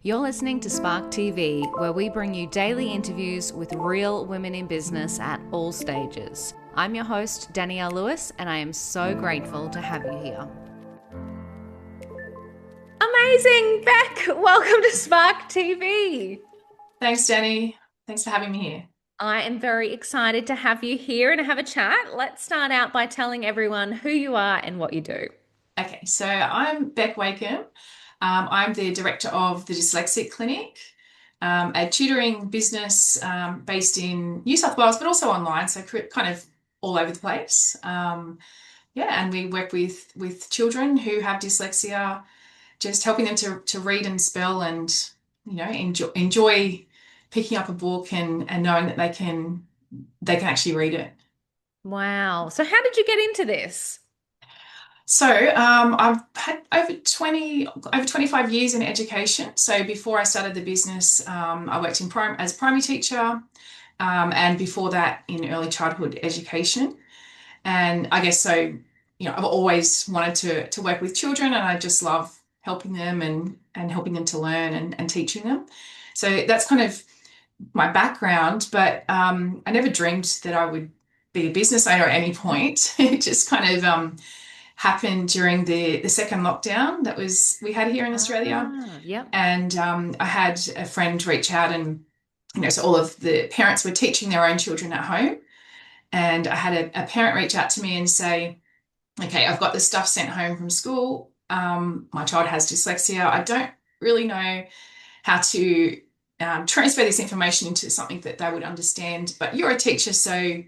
You're listening to Spark TV, where we bring you daily interviews with real women in business at all stages. I'm your host, Danielle Lewis, and I am so grateful to have you here. Amazing, Bec! Welcome to Spark TV. Thanks, Danny. Thanks for having me here. I am very excited to have you here and have a chat. Let's start out by telling everyone who you are and what you do. Okay, so I'm Bec Wakeham. I'm the director of the Dyslexic Clinic, a tutoring business based in New South Wales, but also online, so kind of all over the place. Yeah, and we work with children who have dyslexia, just helping them to read and spell, and enjoy picking up a book and knowing that they can actually read it. Wow. So, how did you get into this? So I've had over 25 years in education. So before I started the business, I worked in as a primary teacher, and before that in early childhood education. And I guess so, I've always wanted to work with children, and I just love helping them and helping them to learn and teaching them. So that's kind of my background, but I never dreamed that I would be a business owner at any point. It just kind of happened during the second lockdown that we had here in Australia. Yep. And I had a friend reach out, and so all of the parents were teaching their own children at home. And I had a parent reach out to me and say, okay, I've got the stuff sent home from school. My child has dyslexia. I don't really know how to transfer this information into something that they would understand, but you're a teacher, so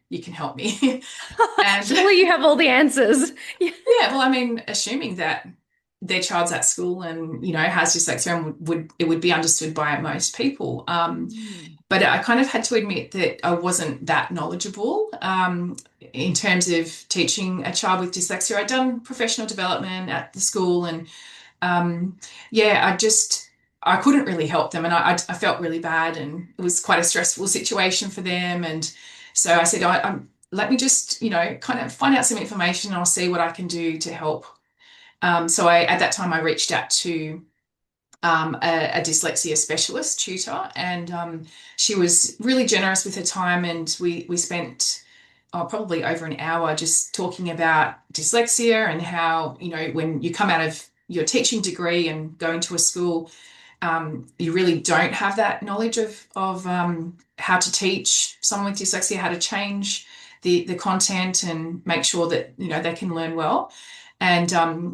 you can help me. And Surely you have all the answers. yeah, well, I mean, assuming that their child's at school and has dyslexia and would be understood by most people. But I kind of had to admit that I wasn't that knowledgeable in terms of teaching a child with dyslexia. I'd done professional development at the school, and yeah, I couldn't really help them, and I felt really bad, and it was quite a stressful situation for them. And so I said, let me just, kind of find out some information, and I'll see what I can do to help. So at that time, I reached out to a dyslexia specialist tutor, and she was really generous with her time, and we spent probably over an hour just talking about dyslexia and how, when you come out of your teaching degree and go into a school, you really don't have that knowledge of how to teach someone with dyslexia, how to change the content and make sure that they can learn well. And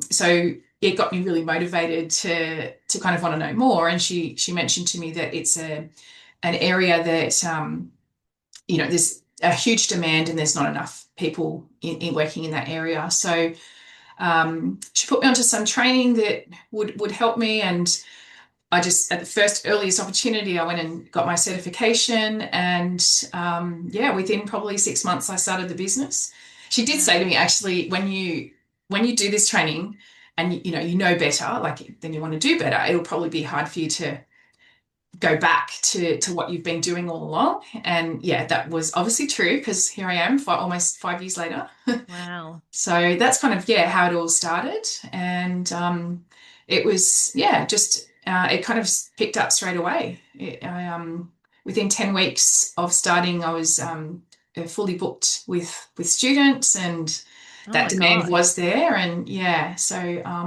so it got me really motivated to kind of want to know more. And she mentioned to me that it's an area that there's a huge demand, and there's not enough people in working in that area. So she put me onto some training that would help me. And I just, at the first earliest opportunity, I went and got my certification, and yeah, within probably 6 months, I started the business. She did say to me, actually, when you do this training, and you know better, like then you want to do better, it'll probably be hard for you to go back to what you've been doing all along. And yeah, that was obviously true, because here I am, almost 5 years later. Wow. So that's kind of, yeah, how it all started. And it was, yeah, just it kind of picked up straight away. Within 10 weeks of starting, I was fully booked with students, and Oh that my demand gosh. was there. And yeah, so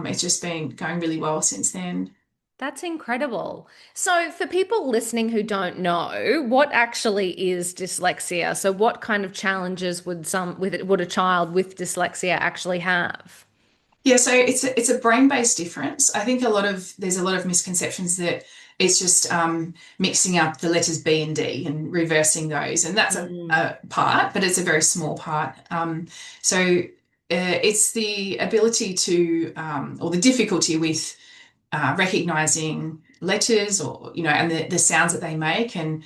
it's just been going really well since then. That's incredible. So, for people listening who don't know, what actually is dyslexia? So, what kind of challenges would a child with dyslexia actually have? Yeah, so it's a brain-based difference. I think there's a lot of misconceptions that it's just mixing up the letters B and D and reversing those, and that's Mm. a part, but it's a very small part. So it's the ability to or the difficulty with recognizing letters, or and the sounds that they make, and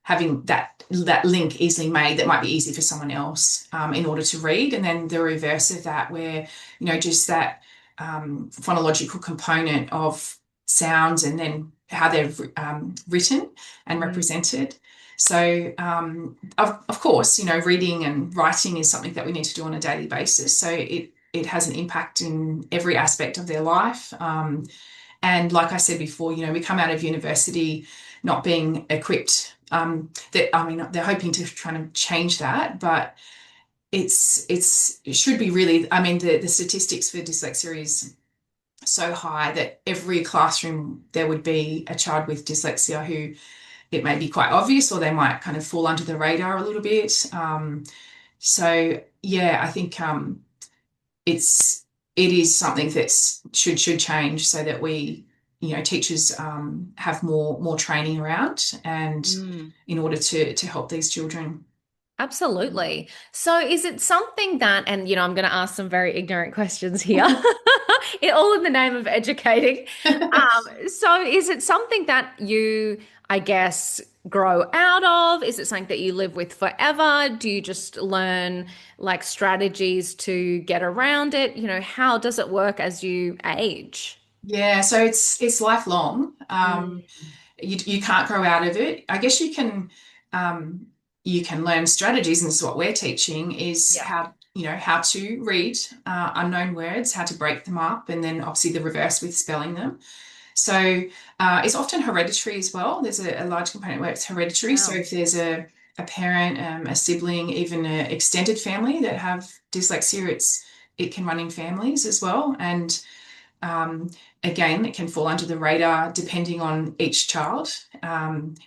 having that link easily made that might be easy for someone else in order to read. And then the reverse of that, where just that phonological component of sounds, and then how they're written and Mm. represented. So, of course, reading and writing is something that we need to do on a daily basis. So it has an impact in every aspect of their life. And like I said before, we come out of university not being equipped. That I mean, they're hoping to try to change that, but it should be really. I mean, the statistics for dyslexia is so high that every classroom there would be a child with dyslexia who it may be quite obvious, or they might kind of fall under the radar a little bit. So yeah, I think it is something that should change so that teachers have more training around and Mm. in order to help these children. Absolutely. So is it something that, and I'm going to ask some very ignorant questions here, all in the name of educating. So is it something that you, I guess, grow out of? Is it something that you live with forever? Do you just learn like strategies to get around it? How does it work as you age? Yeah, so it's lifelong. Mm. You can't grow out of it. I guess um, you can learn strategies, and this is what we're teaching is Yeah. how to read unknown words, how to break them up, and then obviously the reverse with spelling them. So it's often hereditary as well. There's a large component where it's hereditary. So Wow. if there's a parent, a sibling, even an extended family that have dyslexia, it can run in families as well. And um, again, it can fall under the radar depending on each child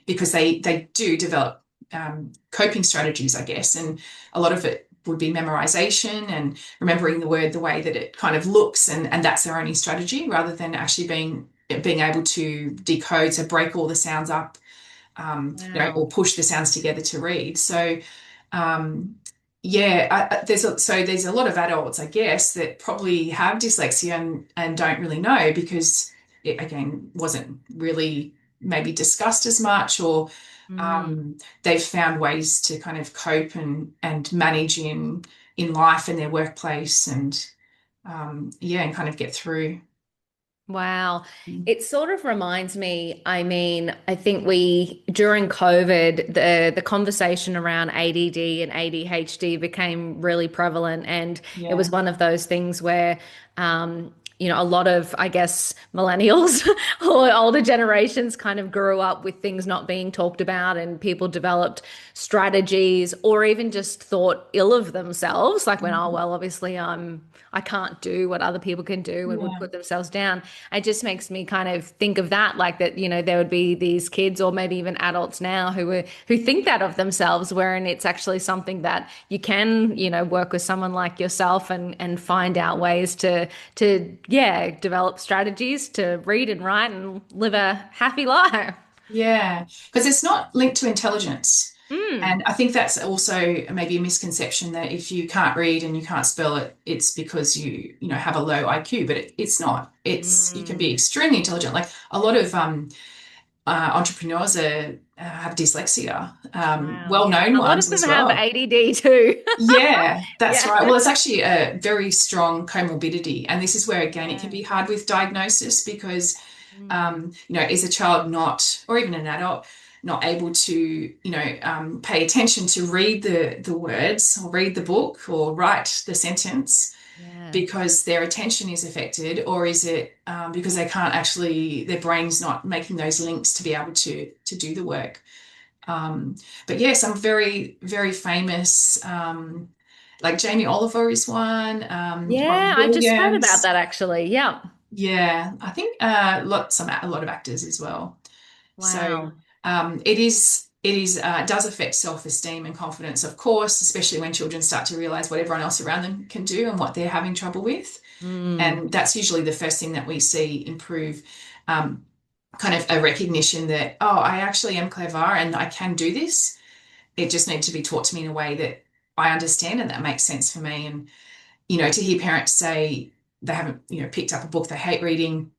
because they do develop coping strategies, I guess, and a lot of it would be memorization and remembering the word the way that it kind of looks, and that's their only strategy rather than actually being able to decode, so break all the sounds up, Wow. or push the sounds together to read. So um, yeah, there's a lot of adults, I guess, that probably have dyslexia and don't really know because it again wasn't really maybe discussed as much, or Mm. they've found ways to kind of cope and manage in life and their workplace and yeah, and kind of get through. Wow. It sort of reminds me, I mean, I think during COVID, the conversation around ADD and ADHD became really prevalent. And it Yeah. was one of those things where, a lot of, I guess, millennials or older generations kind of grew up with things not being talked about, and people developed strategies or even just thought ill of themselves, like when, oh, Mhm. well, obviously I can't do what other people can do, and would Yeah. put themselves down. It just makes me kind of think of that, like that, there would be these kids or maybe even adults now who think that of themselves, wherein it's actually something that you can, work with someone like yourself and find out ways to yeah, develop strategies to read and write and live a happy life. Yeah, because it's not linked to intelligence. Mm, And I think that's also maybe a misconception that if you can't read and you can't spell it, it's because you have a low IQ, but it's not. You can be mm. extremely intelligent. Like a lot of entrepreneurs have dyslexia, Wow, yeah. well-known A lot of ones them as have well. ADD too. Yeah, that's Yeah. right. Well, it's actually a very strong comorbidity. And this is where, again, it can Yeah. be hard with diagnosis because, Mm. is a child not, or even an adult, not able to, pay attention to read the words or read the book or write the sentence Yeah. because their attention is affected, or is it because they can't actually, their brain's not making those links to be able to do the work. Um, but yeah, some very, very famous, like Jamie Oliver is one, Robin Yeah, I just heard about Williams. that actually. Yeah. Yeah, I think a lot of actors as well. So Wow. it does affect self-esteem and confidence, of course, especially when children start to realize what everyone else around them can do and what they're having trouble with. Mm. And that's usually the first thing that we see improve. Um, Kind of a recognition that, oh, I actually am clever and I can do this. It just needs to be taught to me in a way that I understand and that makes sense for me. And, to hear parents say they haven't, picked up a book they hate reading,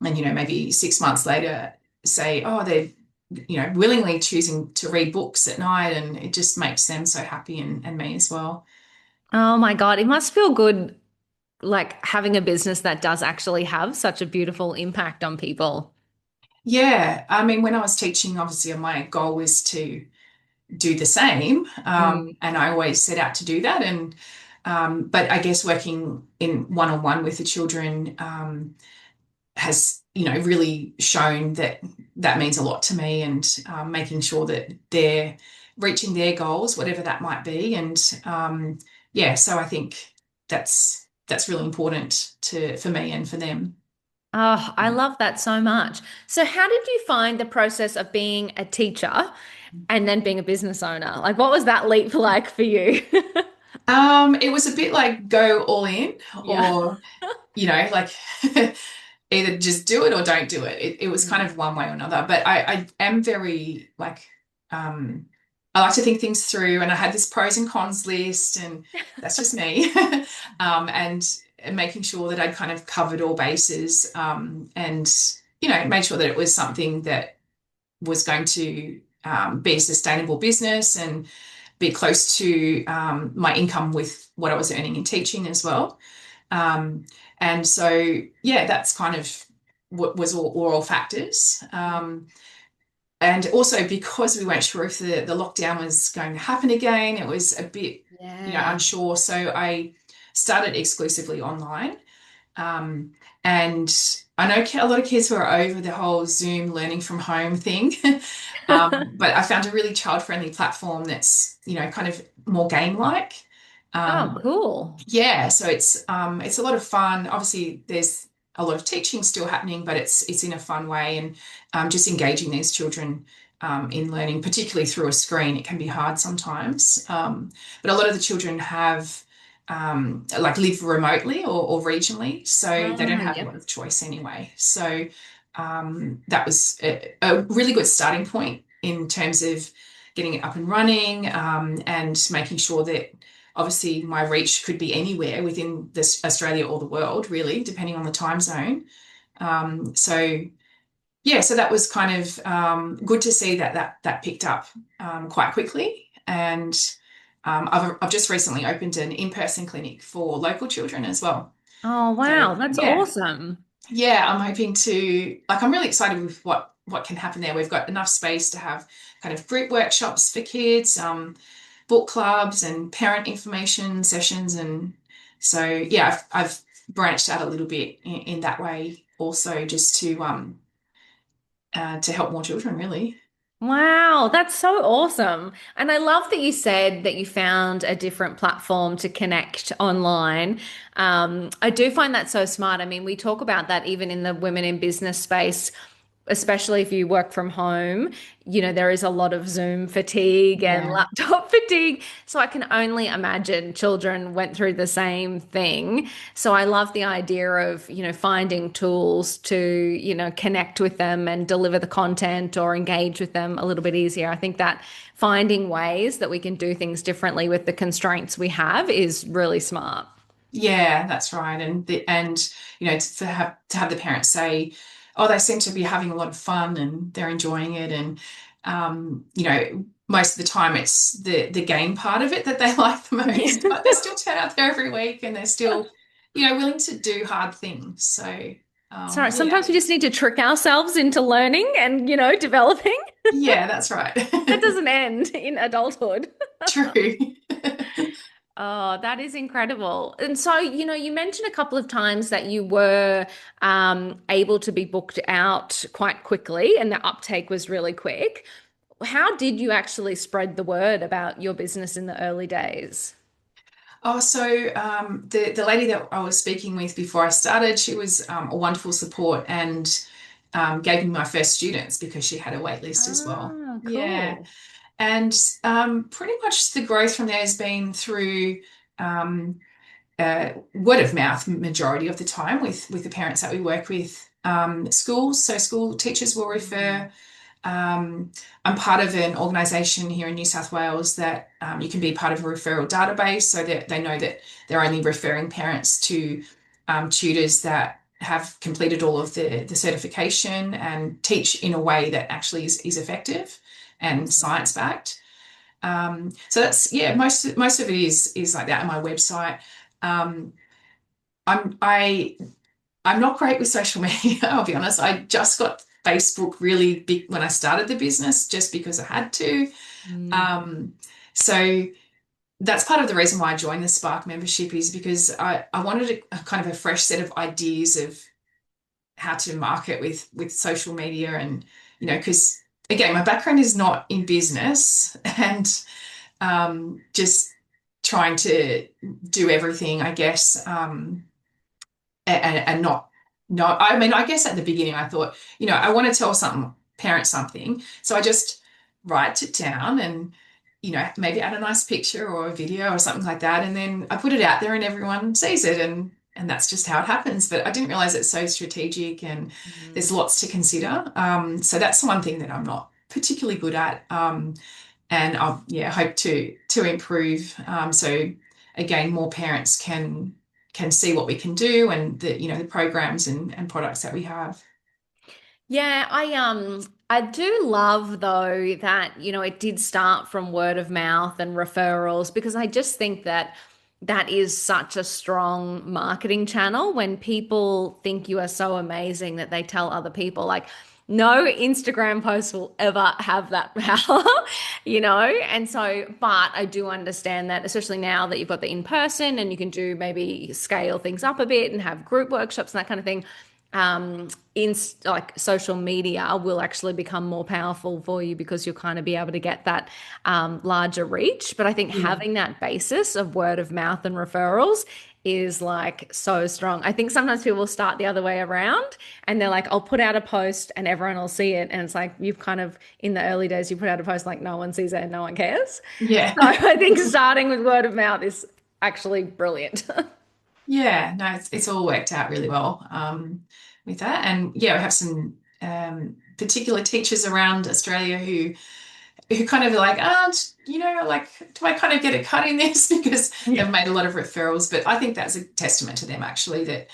and, maybe 6 months later say, oh, they're, willingly choosing to read books at night, and it just makes them so happy and me as well. Oh my God, it must feel good, like having a business that does actually have such a beautiful impact on people. Yeah. I mean, when I was teaching, obviously my goal was to do the same. Mm. And I always set out to do that. But I guess working in one-on-one with the children has really shown that that means a lot to me, and making sure that they're reaching their goals, whatever that might be. And yeah, so I think that's really important to for me and for them. Oh, I love that so much. So, how did you find the process of being a teacher and then being a business owner? Like, what was that leap like for you? It was a bit like go all in, Yeah. or like either just do it or don't do it. It was kind Mm. of one way or another. But I am very like, um, I like to think things through, and I had this pros and cons list, and that's just me. And making sure that I'd kind of covered all bases, and made sure that it was something that was going to be a sustainable business and be close to my income with what I was earning in teaching as well. Um, and so, yeah, that's kind of what was all factors. And also because we weren't sure if the lockdown was going to happen again, it was a bit, Yeah. unsure. So I started exclusively online. Um, and I know a lot of kids who are over the whole Zoom learning from home thing. But I found a really child-friendly platform that's, kind of more game-like. Oh, Um, cool. yeah, so it's a lot of fun. Obviously, there's a lot of teaching still happening, but it's in a fun way, and just engaging these children in learning, particularly through a screen. It can be hard sometimes, but a lot of the children have like live remotely or regionally, so they don't Ah, have a lot yep. of choice anyway. So that was a really good starting point in terms of getting it up and running, and making sure that obviously my reach could be anywhere within this Australia or the world, really, depending on the time zone. So yeah, so that was kind of good to see that picked up quite quickly. And I've just recently opened an in-person clinic for local children as well. Oh, So wow. That's yeah, awesome. yeah, I'm hoping to like I'm really excited with what can happen there. We've got enough space to have kind of group workshops for kids, book clubs and parent information sessions, and so yeah, I've branched out a little bit in that way also, just to help more children really. Wow, that's so awesome. And I love that you said that you found a different platform to connect online. I do find that so smart. I mean, we talk about that even in the women in business space, especially if you work from home. There is a lot of Zoom fatigue and Yeah. laptop fatigue. So I can only imagine children went through the same thing. So I love the idea of, finding tools to, connect with them and deliver the content or engage with them a little bit easier. I think that finding ways that we can do things differently with the constraints we have is really smart. Yeah, that's right. And to have the parents say, "Oh, they seem to be having a lot of fun and they're enjoying it," and most of the time it's the game part of it that they like the Yeah. most. But they still turn out there every week, and they're still, willing to do hard things. So, Sorry, yeah, sometimes we just need to trick ourselves into learning and, developing. yeah, that's right. That doesn't end in adulthood. True. Oh, that is incredible. And so, you mentioned a couple of times that you were able to be booked out quite quickly and the uptake was really quick. How did you actually spread the word about your business in the early days? Oh, so the lady that I was speaking with before I started, she was a wonderful support, and gave me my first students because she had a wait list as well. Ah, Yeah, cool. and pretty much the growth from there has been through um, word of mouth majority of the time with the parents that we work with. Schools, so school teachers will Mm. refer. I'm part of an organisation here in New South Wales that you can be part of a referral database, so that they know that they're only referring parents to tutors that have completed all of the certification and teach in a way that actually is effective and Awesome. science backed. So that's yeah, most of it is like that on my website. Um, I'm I I'm not great with social media, I'll be honest. I just got Facebook really big when I started the business, just because I had to. Mm. Um, so that's part of the reason why I joined the Spark membership, is because I wanted a kind of a fresh set of ideas of how to market with social media, and because again, my background is not in business, and just trying to do everything, I guess, and not no, I mean, I guess at the beginning I thought, I want to tell parents something, so I just write it down and maybe add a nice picture or a video or something like that, and then I put it out there and everyone sees it, and that's just how it happens. But I didn't realize it's so strategic and there's Mm. lots to consider. So that's one thing that I'm not particularly good at. And I hope to improve. So again, more parents can see what we can do, and the programs and products that we have. Yeah, I do love though that, it did start from word of mouth and referrals because I just think that that is such a strong marketing channel when people think you are so amazing that they tell other people. Like, no Instagram post will ever have that power, And so, but I do understand that, especially now that you've got the in person and you can do maybe scale things up a bit and have group workshops and that kind of thing, in like social media will actually become more powerful for you because you'll kind of be able to get that larger reach. But I think Yeah. having that basis of word of mouth and referrals is like so strong. I think sometimes people start the other way around and they're like, I'll put out a post and everyone will see it. And it's like you've kind of in the early days, you put out a post like no one sees it and no one cares. Yeah. So I think starting with word of mouth is actually brilliant. Yeah, no, it's all worked out really well with that. And yeah, we have some particular teachers around Australia who kind of like, like, do I kind of get a cut in this? Because they've made a lot of referrals. But I think that's a testament to them actually, that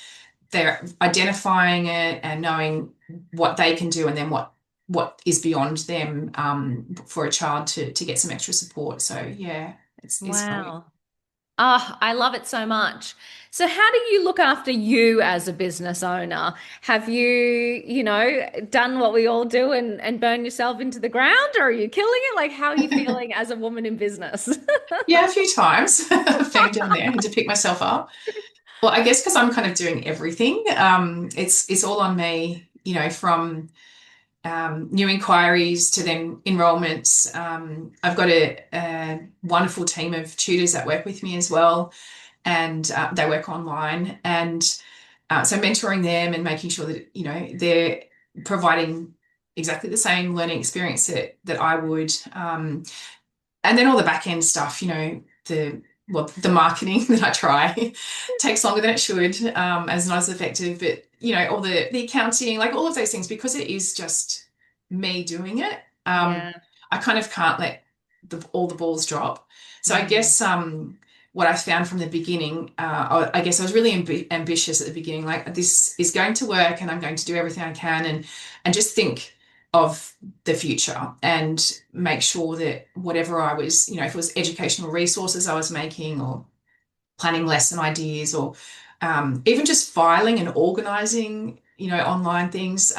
they're identifying it and knowing what they can do, and then what is beyond them, for a child to get some extra support. So yeah, it's great. Wow. Oh, I love it so much. So, how do you look after you as a business owner? Have you, done what we all do and burn yourself into the ground, or are you killing it? Like, how are you feeling as a woman in business? Yeah, a few times. Fell down there, had to pick myself up. Well, I guess because I'm kind of doing everything, it's all on me, from new inquiries to then enrollments. I've got a wonderful team of tutors that work with me as well, and they work online. And so mentoring them and making sure that, they're providing exactly the same learning experience that I would. And then all the back end stuff, the marketing that I try takes longer than it should, as not as effective. But all the accounting, like all of those things, because it is just me doing it. Yeah. I kind of can't let all the balls drop. So I Mm. guess what I found from the beginning, I guess I was really ambitious at the beginning. Like, this is going to work, and I'm going to do everything I can, and just think of the future and make sure that whatever I was, if it was educational resources I was making, or planning lesson ideas, or even just filing and organizing, online things,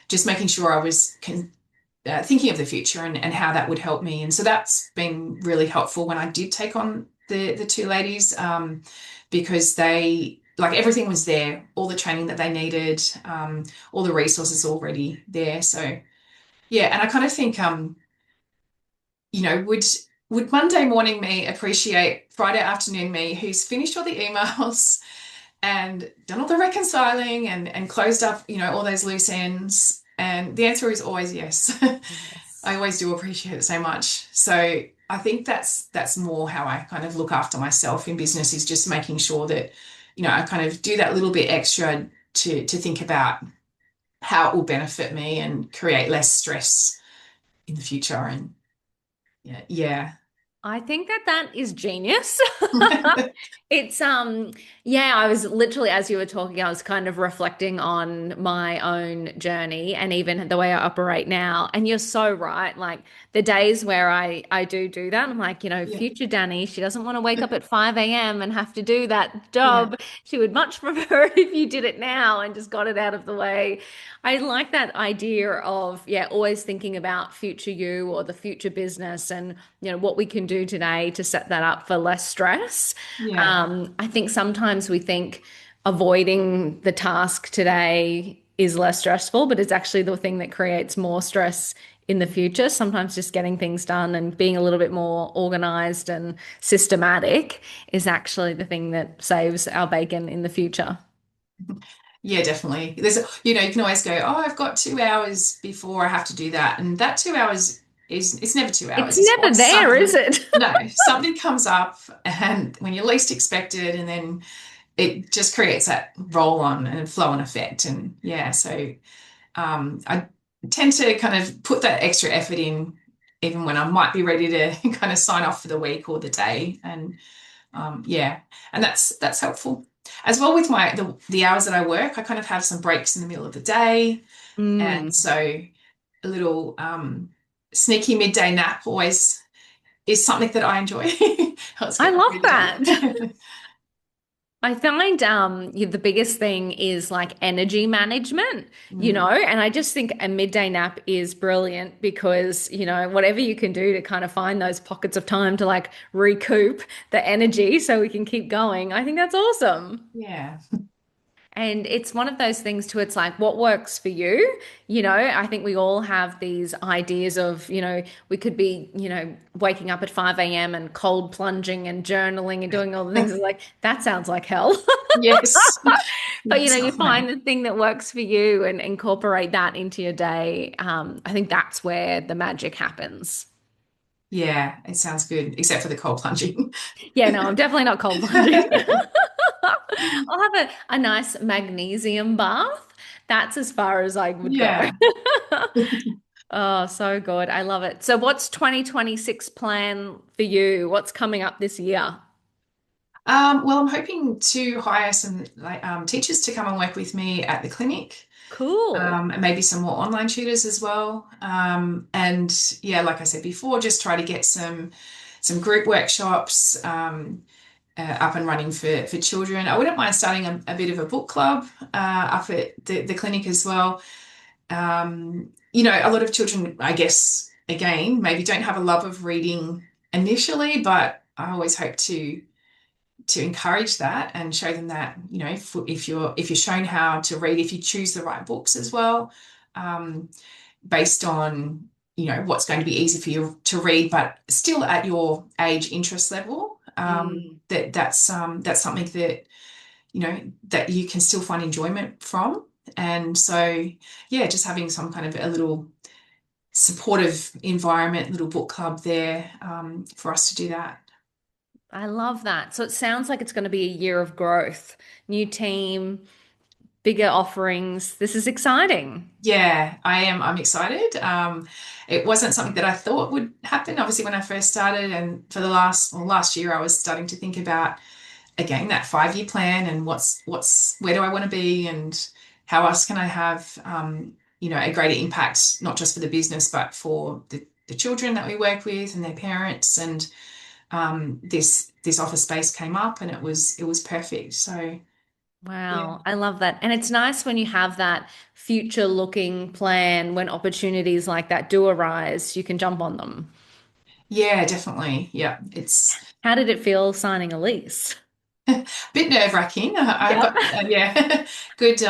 just making sure I was thinking of the future, and how that would help me. And so that's been really helpful when I did take on the two ladies, because they, like, everything was there, all the training that they needed, all the resources already there. So yeah, and I kind of think, would Monday morning me appreciate Friday afternoon me, who's finished all the emails and done all the reconciling and closed up, all those loose ends? And the answer is always yes. I Yes. always do appreciate it so much. So I think that's more how I kind of look after myself in business, is just making sure that, I kind of do that little bit extra to think about how it will benefit me and create less stress in the future. And yeah, yeah. I think that that is genius. It's yeah, I was literally as you were talking, I was kind of reflecting on my own journey and even the way I operate now. And you're so right. Like the days where I do that, I'm like, Yeah, future Danny, she doesn't want to wake up at 5 a.m. and have to do that yeah, job. She would much prefer it if you did it now and just got it out of the way. I like that idea of, yeah, always thinking about future you or the future business and, what we can do today to set that up for less stress. yeah, I think sometimes we think avoiding the task today is less stressful, but it's actually the thing that creates more stress in the future. Sometimes just getting things done and being a little bit more organized and systematic is actually the thing that saves our bacon in the future. Yeah, definitely. There's, you know, you can always go, oh, I've got 2 hours before I have to do that. And that 2 hours is, it's never two It's hours. It's never always there, is something. it? No, something comes up and when you least expect it, and then it just creates that roll on and flow on effect. And yeah, so I tend to kind of put that extra effort in even when I might be ready to kind of sign off for the week or the day. And yeah, and that's helpful as well with my the hours that I work. I kind of have some breaks in the middle of the day, and Mm, so a little sneaky midday nap always is something that I enjoy. Helps I get me love through the that. day. I find the biggest thing is like energy management, Mm, and I just think a midday nap is brilliant because, whatever you can do to kind of find those pockets of time to like recoup the energy so we can keep going. I think that's awesome. yeah, And it's one of those things too, it's like what works for you. I think we all have these ideas of, we could be, waking up at 5 a.m. and cold plunging and journaling and doing all the things. It's like, that sounds like hell. yes, But it's you not for me. find the thing that works for you and incorporate that into your day. I think that's where the magic happens. Yeah, it sounds good, except for the cold plunging. Yeah, no, I'm definitely not cold plunging. I'll have a nice magnesium bath. That's as far as I would go. Yeah. Oh, so good. I love it. So what's 2026 plan for you? What's coming up this year? Well, I'm hoping to hire some like teachers to come and work with me at the clinic, Cool. and maybe some more online tutors as well. And yeah, like I said before, just try to get some group workshops up and running for children. I wouldn't mind starting a bit of a book club up at the clinic as well. A lot of children, I guess, again, maybe don't have a love of reading initially, but I always hope to encourage that and show them that, if you're shown how to read, if you choose the right books as well, um, based on what's going to be easy for you to read, but still at your age interest level, Mm. that's something that that you can still find enjoyment from. And so yeah, just having some kind of a little supportive environment, little book club there, for us to do that. I love that. So it sounds like it's going to be a year of growth, new team, bigger offerings. This is exciting. Yeah, I am. I'm excited. It wasn't something that I thought would happen, obviously, when I first started. And for the last year, I was starting to think about again that 5 year plan and where do I want to be and how else can I have a greater impact, not just for the business, but for the children that we work with and their parents. And this office space came up, and it was perfect. So yeah. Wow, I love that. And it's nice when you have that future looking plan when opportunities like that do arise, you can jump on them. Yeah, definitely. Yeah, it's How did it feel signing a lease? a bit nerve-wracking. I Yeah. got yeah, good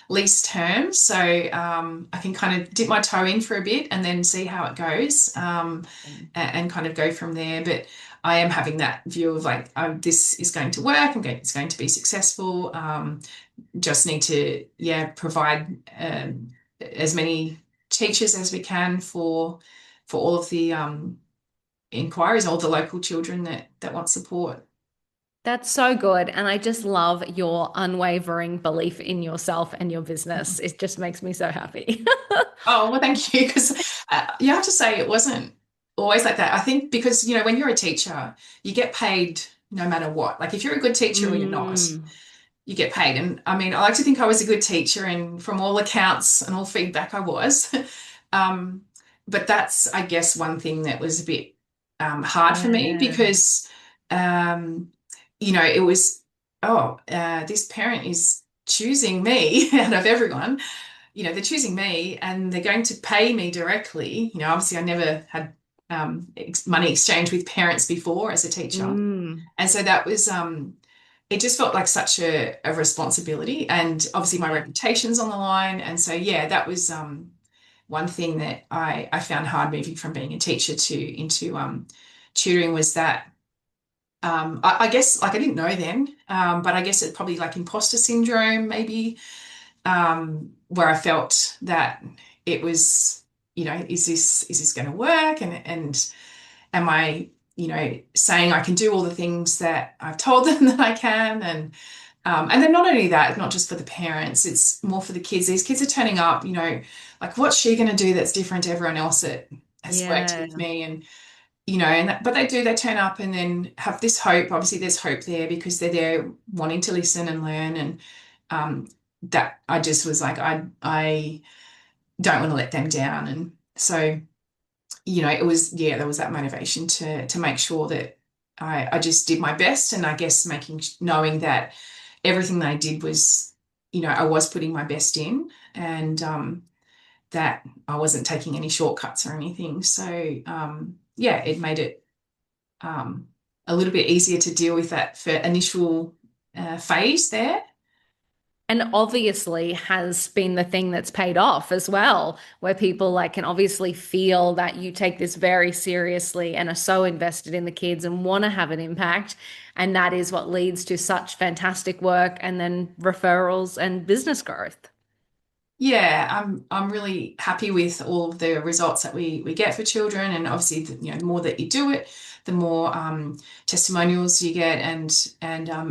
lease terms, so I can kind of dip my toe in for a bit and then see how it goes, and kind of go from there. But I am having that view of like, this is going to work. It's going to be successful. Just need to, yeah, provide as many teachers as we can for all of the inquiries, all the local children that want support. That's so good. And I just love your unwavering belief in yourself and your business. It just makes me so happy. Oh, well, thank you. Because you have to say it wasn't always like that. I think because, when you're a teacher, you get paid no matter what. Like if you're a good teacher or you're not, Mm, you get paid. And I mean, I like to think I was a good teacher, and from all accounts and all feedback, I was. Um, but that's, I guess, one thing that was a bit hard for me yeah. because, it was, oh, this parent is choosing me out of everyone. They're choosing me and they're going to pay me directly. Obviously, I never had money exchange with parents before as a teacher. Mm. And so that was, it just felt like such a responsibility, and obviously my Yeah. reputation's on the line. And so yeah, that was one thing that I found hard moving from being a teacher to into tutoring, was that I guess like I didn't know then, but I guess it's probably like imposter syndrome maybe, where I felt that it was, is this going to work? And am I, saying I can do all the things that I've told them that I can? And then not only that, not just for the parents, it's more for the kids. These kids are turning up, like what's she going to do that's different to everyone else that has worked Yeah. with me? And but they turn up and then have this hope. Obviously, there's hope there because they're there wanting to listen and learn. And that I just was like, I don't want to let them down. And so, it was, yeah, there was that motivation to make sure that I just did my best. And I guess knowing that everything that I did was, I was putting my best in, and that I wasn't taking any shortcuts or anything. So yeah, it made it um, a little bit easier to deal with that for initial phase there. And obviously has been the thing that's paid off as well, where people like can obviously feel that you take this very seriously and are so invested in the kids and want to have an impact. And that is what leads to such fantastic work and then referrals and business growth. Yeah, I'm really happy with all of the results that we get for children, and obviously, the more that you do it, the more testimonials you get, and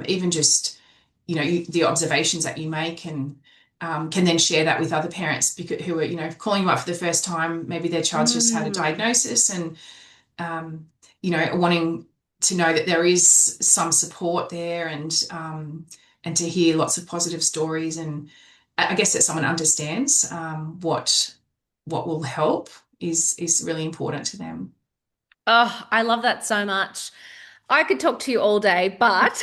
even just the observations that you make, and can then share that with other parents because who are calling you up for the first time. Maybe their child's just had a Mm. diagnosis, and um, wanting to know that there is some support there, and to hear lots of positive stories, and I guess that someone understands what will help is really important to them. Oh, I love that so much. I could talk to you all day, but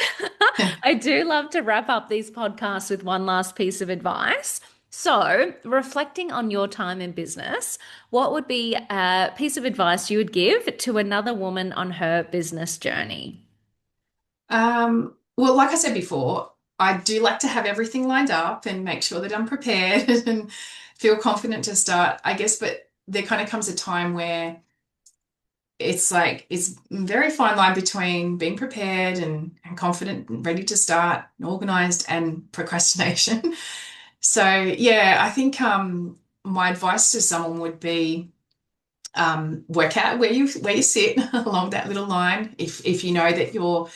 I do love to wrap up these podcasts with one last piece of advice. So, reflecting on your time in business, what would be a piece of advice you would give to another woman on her business journey? Well, like I said before, I do like to have everything lined up and make sure that I'm prepared and feel confident to start, I guess, but there kind of comes a time where it's like it's a very fine line between being prepared and confident and ready to start and organized and procrastination. So yeah, I think my advice to someone would be work out where you sit along that little line. If you know that you're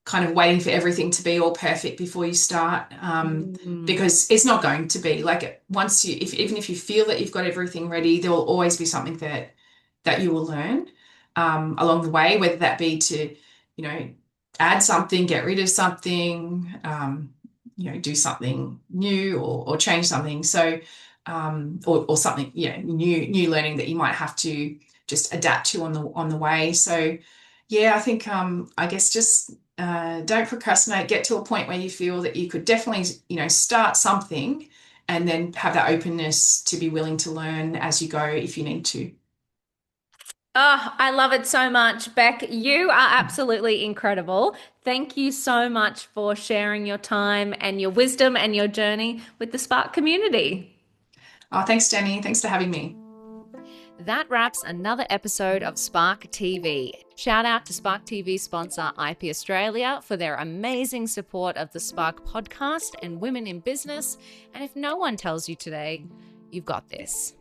kind of waiting for everything to be all perfect before you start, Mm. because it's not going to be. Like once even if you feel that you've got everything ready, there will always be something that you will learn along the way, whether that be to, you know, add something, get rid of something, do something new, or change something. So, or something, new learning that you might have to just adapt to on the way. So, yeah, I think I guess just don't procrastinate. Get to a point where you feel that you could definitely, start something, and then have that openness to be willing to learn as you go if you need to. Oh, I love it so much. Beck, you are absolutely incredible. Thank you so much for sharing your time and your wisdom and your journey with the Spark community. Oh, thanks, Danny. Thanks for having me. That wraps another episode of Spark TV. Shout out to Spark TV sponsor IP Australia for their amazing support of the Spark podcast and women in business. And if no one tells you today, you've got this.